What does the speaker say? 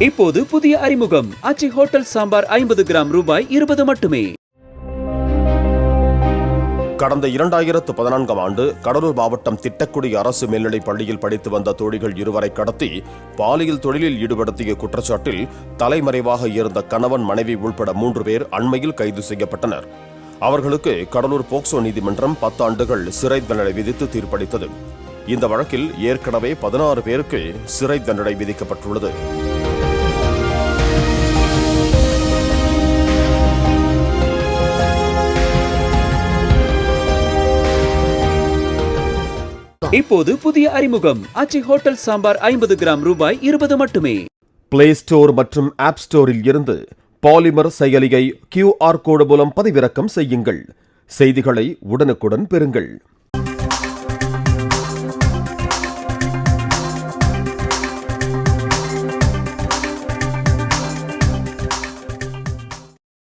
இப்போது புதிய அறிமுகம் ஆச்சி ஹோட்டல் சாம்பார் 50 கிராம் ரூபாய் 20 மட்டுமே. கடந்த 2014ஆம் ஆண்டு கடலூர் மாவட்டம் திட்டக்குடி அரசு மேல்நிலைப் பள்ளியில் படித்து வந்த தோழிகள் இருவரை கடத்தி பாலியல் தொழிலில் ஈடுபடுத்திய குற்றச்சாட்டில் தலைமறைவாக இருந்த கணவன் மனைவி உள்பட 3 பேர் அண்மையில் கைது செய்யப்பட்டனர். அவர்களுக்கு கடலூர் போக்சோ நீதிமன்றம் 10 ஆண்டுகள் சிறை தண்டனை விதித்து தீர்ப்பளித்தது. இந்த வழக்கில் ஏற்கனவே 16 பேருக்கு சிறை தண்டனை விதிக்கப்பட்டுள்ளது. இப்போது புதிய அறிமுகம் ஆச்சி ஹோட்டல் சாம்பார் 50 கிராம் ரூபாய் 20 மட்டுமே. பிளே ஸ்டோர் மற்றும் ஆப் ஸ்டோரில் இருந்து பாலிமர் செயலியை QR கோடு மூலம் பதிவிறக்கம் செய்யுங்கள். செய்திகளை உடனுக்குடன் பெறுங்கள்.